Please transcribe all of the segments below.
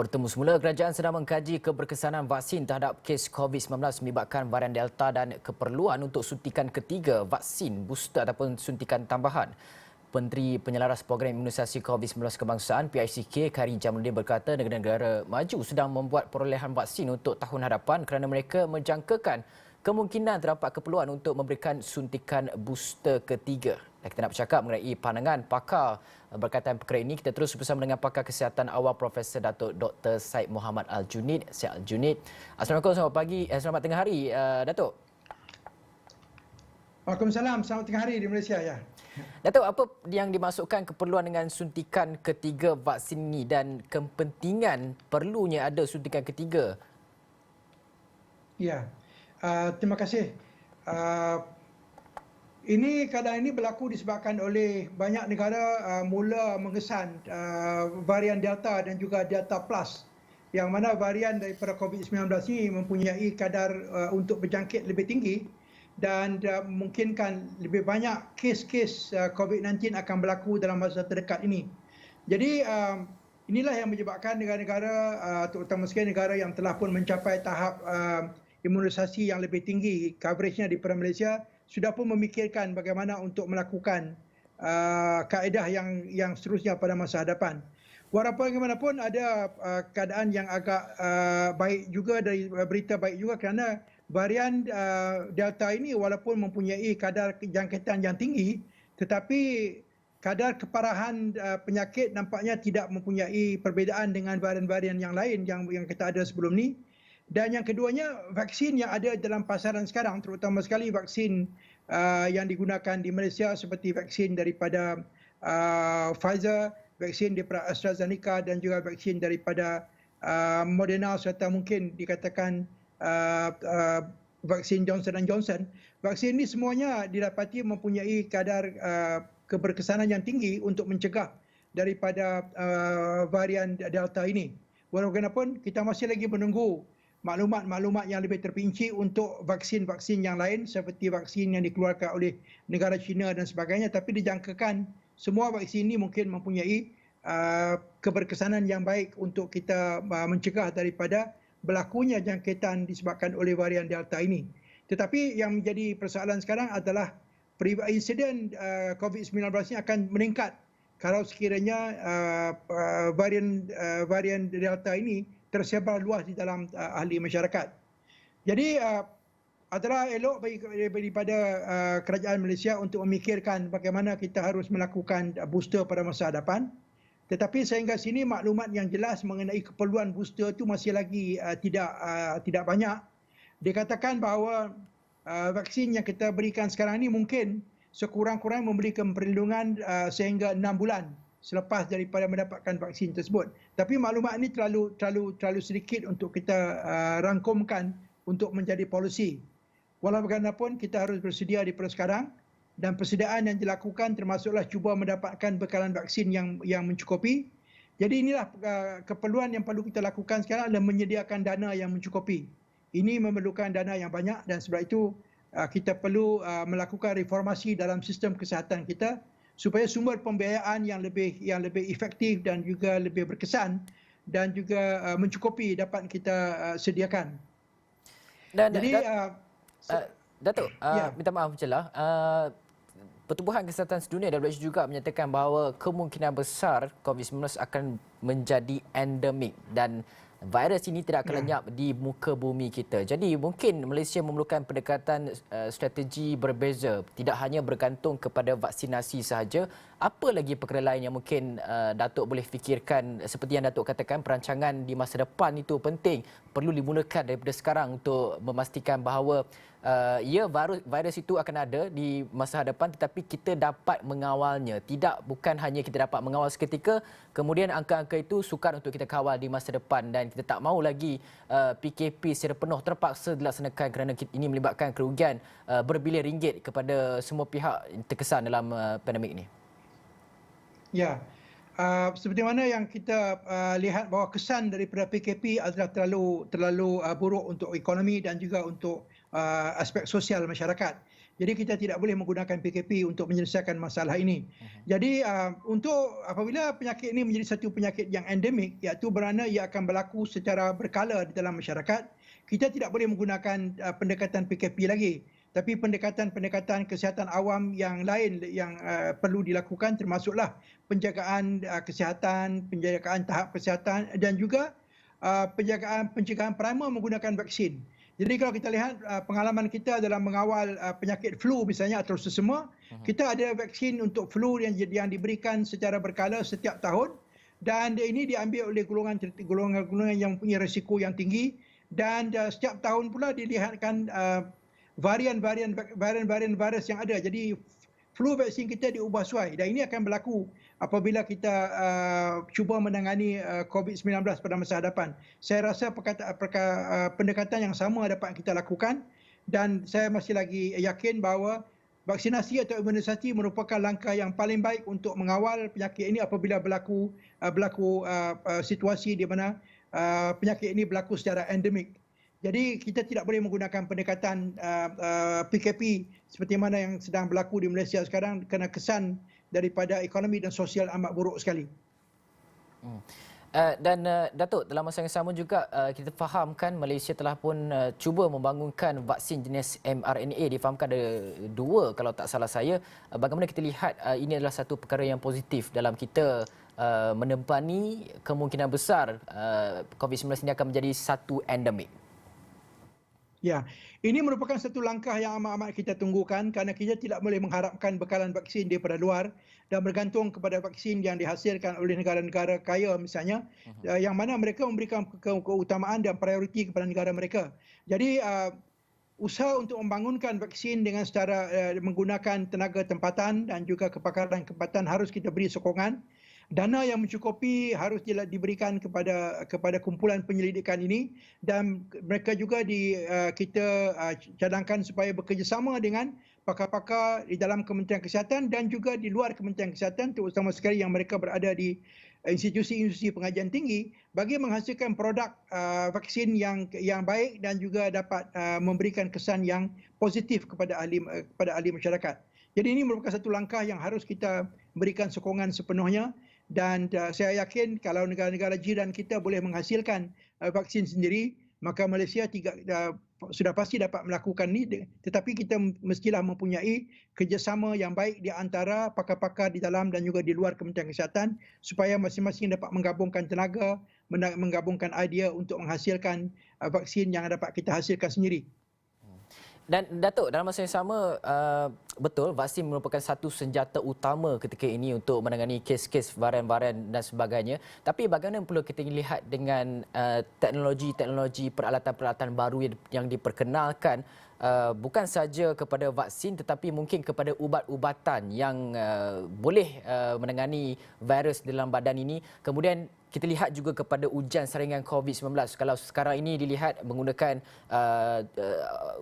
Bertemu semula, kerajaan sedang mengkaji keberkesanan vaksin terhadap kes COVID-19 melibatkan varian Delta dan keperluan untuk suntikan ketiga vaksin booster ataupun suntikan tambahan. Menteri Penyelaras Program Imunisasi COVID-19 Kebangsaan PICK Khairy Jamaluddin berkata negara-negara maju sedang membuat perolehan vaksin untuk tahun hadapan kerana mereka menjangkakan kemungkinan terdapat keperluan untuk memberikan suntikan booster ketiga. Dan kita nak bercakap mengenai pandangan pakar berkaitan perkara ini. Kita terus bersama dengan pakar kesihatan awal Profesor Datuk Dr. Syed Muhammad Al-Junid. Syed Al-Junid. Assalamualaikum, selamat pagi, selamat tengah hari, Datuk. Waalaikumsalam, selamat tengah hari di Malaysia ya. Datuk, apa yang dimasukkan keperluan dengan suntikan ketiga vaksin ini dan kepentingan perlunya ada suntikan ketiga? Ya, terima kasih. Keadaan ini berlaku disebabkan oleh banyak negara mula mengesan varian Delta dan juga Delta Plus, yang mana varian daripada COVID-19 ini mempunyai kadar untuk berjangkit lebih tinggi dan memungkinkan lebih banyak kes-kes COVID-19 akan berlaku dalam masa terdekat ini. Jadi inilah yang menyebabkan negara-negara, terutama sekali negara yang telah pun mencapai tahap imunisasi yang lebih tinggi, coveragenya di Malaysia, sudah pun memikirkan bagaimana untuk melakukan kaedah yang seterusnya pada masa hadapan. Walaupun bagaimanapun ada keadaan yang agak baik juga, dari berita baik juga, kerana varian Delta ini walaupun mempunyai kadar jangkitan yang tinggi, tetapi kadar keparahan penyakit nampaknya tidak mempunyai perbezaan dengan varian-varian yang lain yang kita ada sebelum ni. Dan yang keduanya, vaksin yang ada dalam pasaran sekarang, terutama sekali vaksin yang digunakan di Malaysia seperti vaksin daripada Pfizer, vaksin daripada AstraZeneca dan juga vaksin daripada Moderna serta mungkin dikatakan vaksin Johnson & Johnson. Vaksin ini semuanya didapati mempunyai kadar keberkesanan yang tinggi untuk mencegah daripada varian Delta ini. Walaupun kita masih lagi menunggu maklumat-maklumat yang lebih terperinci untuk vaksin-vaksin yang lain seperti vaksin yang dikeluarkan oleh negara China dan sebagainya, tapi dijangkakan semua vaksin ini mungkin mempunyai keberkesanan yang baik untuk kita mencegah daripada berlakunya jangkitan disebabkan oleh varian Delta ini. Tetapi yang menjadi persoalan sekarang adalah insiden COVID-19 ini akan meningkat kalau sekiranya varian Delta ini tersebar luas di dalam ahli masyarakat. Jadi adalah elok daripada kerajaan Malaysia untuk memikirkan bagaimana kita harus melakukan booster pada masa hadapan. Tetapi sehingga sini maklumat yang jelas mengenai keperluan booster itu masih lagi tidak banyak. Dikatakan bahawa vaksin yang kita berikan sekarang ini mungkin sekurang-kurang memberikan perlindungan sehingga 6 bulan selepas daripada mendapatkan vaksin tersebut. Tapi maklumat ini terlalu sedikit untuk kita rangkumkan untuk menjadi polisi. Walau bagaimanapun kita harus bersedia daripada sekarang, dan persediaan yang dilakukan termasuklah cuba mendapatkan bekalan vaksin yang mencukupi. Jadi inilah keperluan yang perlu kita lakukan sekarang adalah menyediakan dana yang mencukupi. Ini memerlukan dana yang banyak dan sebab itu kita perlu melakukan reformasi dalam sistem kesihatan kita supaya sumber pembiayaan yang lebih efektif dan juga lebih berkesan dan juga mencukupi dapat kita sediakan. Dan jadi Datuk, minta maaf jelah. Pertubuhan Kesihatan Sedunia WHO juga menyatakan bahawa kemungkinan besar COVID-19 akan menjadi endemik dan virus ini tidak akan lenyap di muka bumi kita. Jadi mungkin Malaysia memerlukan pendekatan strategi berbeza, tidak hanya bergantung kepada vaksinasi sahaja. Apa lagi perkara lain yang mungkin Datuk boleh fikirkan, seperti yang Datuk katakan, perancangan di masa depan itu penting, perlu dimulakan daripada sekarang untuk memastikan bahawa virus itu akan ada di masa hadapan, tetapi kita dapat mengawalnya. Bukan hanya kita dapat mengawal seketika, kemudian angka-angka itu sukar untuk kita kawal di masa depan, dan kita tak mahu lagi PKP secara penuh terpaksa dilaksanakan kerana ini melibatkan kerugian berbilion ringgit kepada semua pihak terkesan dalam pandemik ini. Ya, seperti mana yang kita lihat bahawa kesan daripada PKP adalah terlalu buruk untuk ekonomi dan juga untuk aspek sosial masyarakat. Jadi kita tidak boleh menggunakan PKP untuk menyelesaikan masalah ini. Jadi untuk apabila penyakit ini menjadi satu penyakit yang endemik, iaitu bermakna ia akan berlaku secara berkala di dalam masyarakat, kita tidak boleh menggunakan pendekatan PKP lagi. Tapi pendekatan-pendekatan kesihatan awam yang lain yang perlu dilakukan termasuklah penjagaan kesihatan, penjagaan tahap kesihatan dan juga pencegahan primer menggunakan vaksin. Jadi kalau kita lihat pengalaman kita dalam mengawal penyakit flu misalnya atau sesama, kita ada vaksin untuk flu yang diberikan secara berkala setiap tahun dan ini diambil oleh golongan-golongan yang punya risiko yang tinggi dan setiap tahun pula dilihatkan varian virus yang ada. Jadi flu vaksin kita diubah suai dan ini akan berlaku apabila kita cuba menangani COVID-19 pada masa hadapan. Saya rasa pendekatan yang sama dapat kita lakukan dan saya masih lagi yakin bahawa vaksinasi atau imunisasi merupakan langkah yang paling baik untuk mengawal penyakit ini apabila berlaku situasi di mana penyakit ini berlaku secara endemik. Jadi kita tidak boleh menggunakan pendekatan PKP seperti mana yang sedang berlaku di Malaysia sekarang kerana kesan daripada ekonomi dan sosial amat buruk sekali. Dan Datuk, dalam masa yang sama juga kita fahamkan Malaysia telah pun cuba membangunkan vaksin jenis mRNA. Difahamkan ada 2 kalau tak salah saya. Bagaimana kita lihat ini adalah satu perkara yang positif dalam kita menempani kemungkinan besar COVID-19 ini akan menjadi satu endemik. Ya, ini merupakan satu langkah yang amat-amat kita tunggukan kerana kita tidak boleh mengharapkan bekalan vaksin daripada luar dan bergantung kepada vaksin yang dihasilkan oleh negara-negara kaya misalnya, yang mana mereka memberikan keutamaan dan prioriti kepada negara mereka. Jadi usaha untuk membangunkan vaksin dengan secara menggunakan tenaga tempatan dan juga kepakaran tempatan harus kita beri sokongan. Dana yang mencukupi harus diberikan kepada kumpulan penyelidikan ini dan mereka juga kita cadangkan supaya bekerjasama dengan pakar-pakar di dalam Kementerian Kesihatan dan juga di luar Kementerian Kesihatan, terutama sekali yang mereka berada di institusi-institusi pengajian tinggi bagi menghasilkan produk vaksin yang baik dan juga dapat memberikan kesan yang positif kepada ahli masyarakat. Jadi ini merupakan satu langkah yang harus kita berikan sokongan sepenuhnya. Dan saya yakin kalau negara-negara jiran kita boleh menghasilkan vaksin sendiri, maka Malaysia sudah pasti dapat melakukan ini. Tetapi kita mestilah mempunyai kerjasama yang baik di antara pakar-pakar di dalam dan juga di luar Kementerian Kesihatan supaya masing-masing dapat menggabungkan tenaga, menggabungkan idea untuk menghasilkan vaksin yang dapat kita hasilkan sendiri. Dan Datuk, dalam masa yang sama, betul vaksin merupakan satu senjata utama ketika ini untuk menangani kes-kes varian-varian dan sebagainya. Tapi bagaimana perlu kita lihat dengan teknologi-teknologi peralatan-peralatan baru yang diperkenalkan bukan saja kepada vaksin tetapi mungkin kepada ubat-ubatan yang boleh menangani virus dalam badan ini. Kemudian kita lihat juga kepada ujian saringan COVID-19. Kalau sekarang ini dilihat menggunakan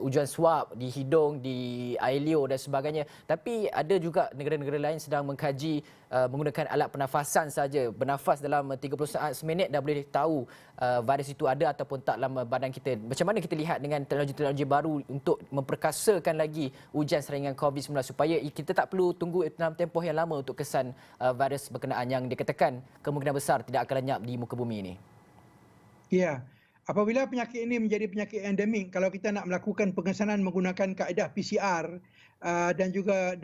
ujian swab di hidung, di air liur dan sebagainya. Tapi ada juga negara-negara lain sedang mengkaji menggunakan alat pernafasan saja. Bernafas dalam 30 saat seminit dah boleh tahu virus itu ada ataupun tak dalam badan kita. Macam mana kita lihat dengan teknologi-teknologi baru untuk memperkasakan lagi ujian saringan COVID-19 supaya kita tak perlu tunggu dalam tempoh yang lama untuk kesan virus berkenaan yang dikatakan kemungkinan besar tidak akan lenyap di muka bumi ini. Ya, apabila penyakit ini menjadi penyakit endemik, kalau kita nak melakukan pengesanan menggunakan kaedah PCR dan juga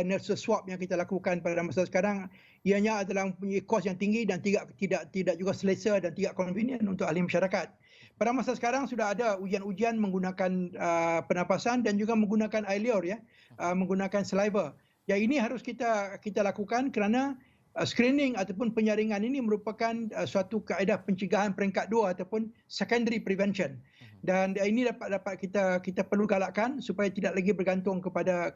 nasal swab yang kita lakukan pada masa sekarang, ianya adalah mempunyai kos yang tinggi dan tidak juga selesa dan tidak convenient untuk ahli masyarakat. Pada masa sekarang sudah ada ujian-ujian menggunakan pernafasan dan juga menggunakan air liur, menggunakan saliva. Yang ini harus kita lakukan kerana screening ataupun penyaringan ini merupakan suatu kaedah pencegahan peringkat 2 ataupun secondary prevention. Dan ini dapat kita perlu galakkan supaya tidak lagi bergantung kepada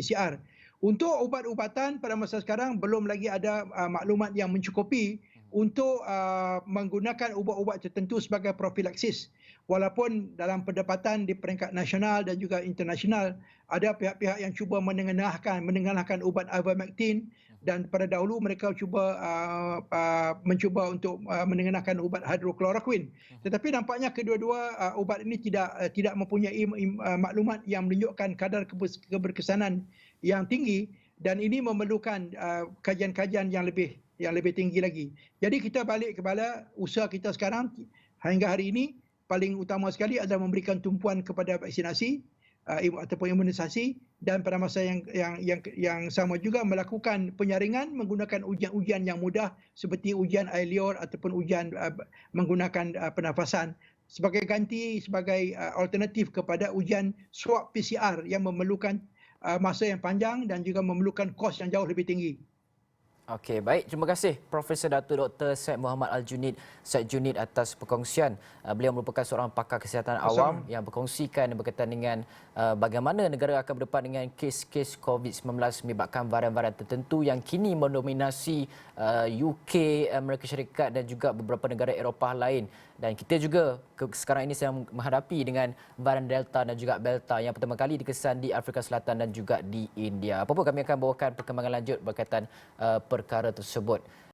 PCR. Untuk ubat-ubatan pada masa sekarang belum lagi ada maklumat yang mencukupi untuk menggunakan ubat-ubat tertentu sebagai profilaksis. Walaupun dalam perdebatan di peringkat nasional dan juga internasional, ada pihak-pihak yang cuba menengalahkan ubat ivermectin, dan pada dahulu mereka mencuba untuk menengalahkan ubat hidrokloroquine. Tetapi nampaknya kedua-dua ubat ini tidak mempunyai maklumat yang menunjukkan kadar keberkesanan yang tinggi, dan ini memerlukan kajian-kajian yang lebih tinggi lagi. Jadi kita balik kepada usaha kita sekarang hingga hari ini, paling utama sekali adalah memberikan tumpuan kepada vaksinasi ataupun imunisasi, dan pada masa yang sama juga melakukan penyaringan menggunakan ujian-ujian yang mudah seperti ujian air liur ataupun ujian menggunakan pernafasan sebagai ganti, sebagai alternatif kepada ujian swab PCR yang memerlukan masa yang panjang dan juga memerlukan kos yang jauh lebih tinggi. Okey, baik. Terima kasih Profesor Datuk Dr. Syed Muhammad Al-Junid, Syed Junid atas perkongsian. Beliau merupakan seorang pakar kesihatan awam yang berkongsikan berkaitan dengan bagaimana negara akan berdepan dengan kes-kes COVID-19 menyebabkan varian-varian tertentu yang kini mendominasi UK, Amerika Syarikat dan juga beberapa negara Eropah lain. Dan kita juga sekarang ini sedang menghadapi dengan varian Delta dan juga Belta yang pertama kali dikesan di Afrika Selatan dan juga di India. Apa pun kami akan bawakan perkembangan lanjut berkaitan perkara tersebut.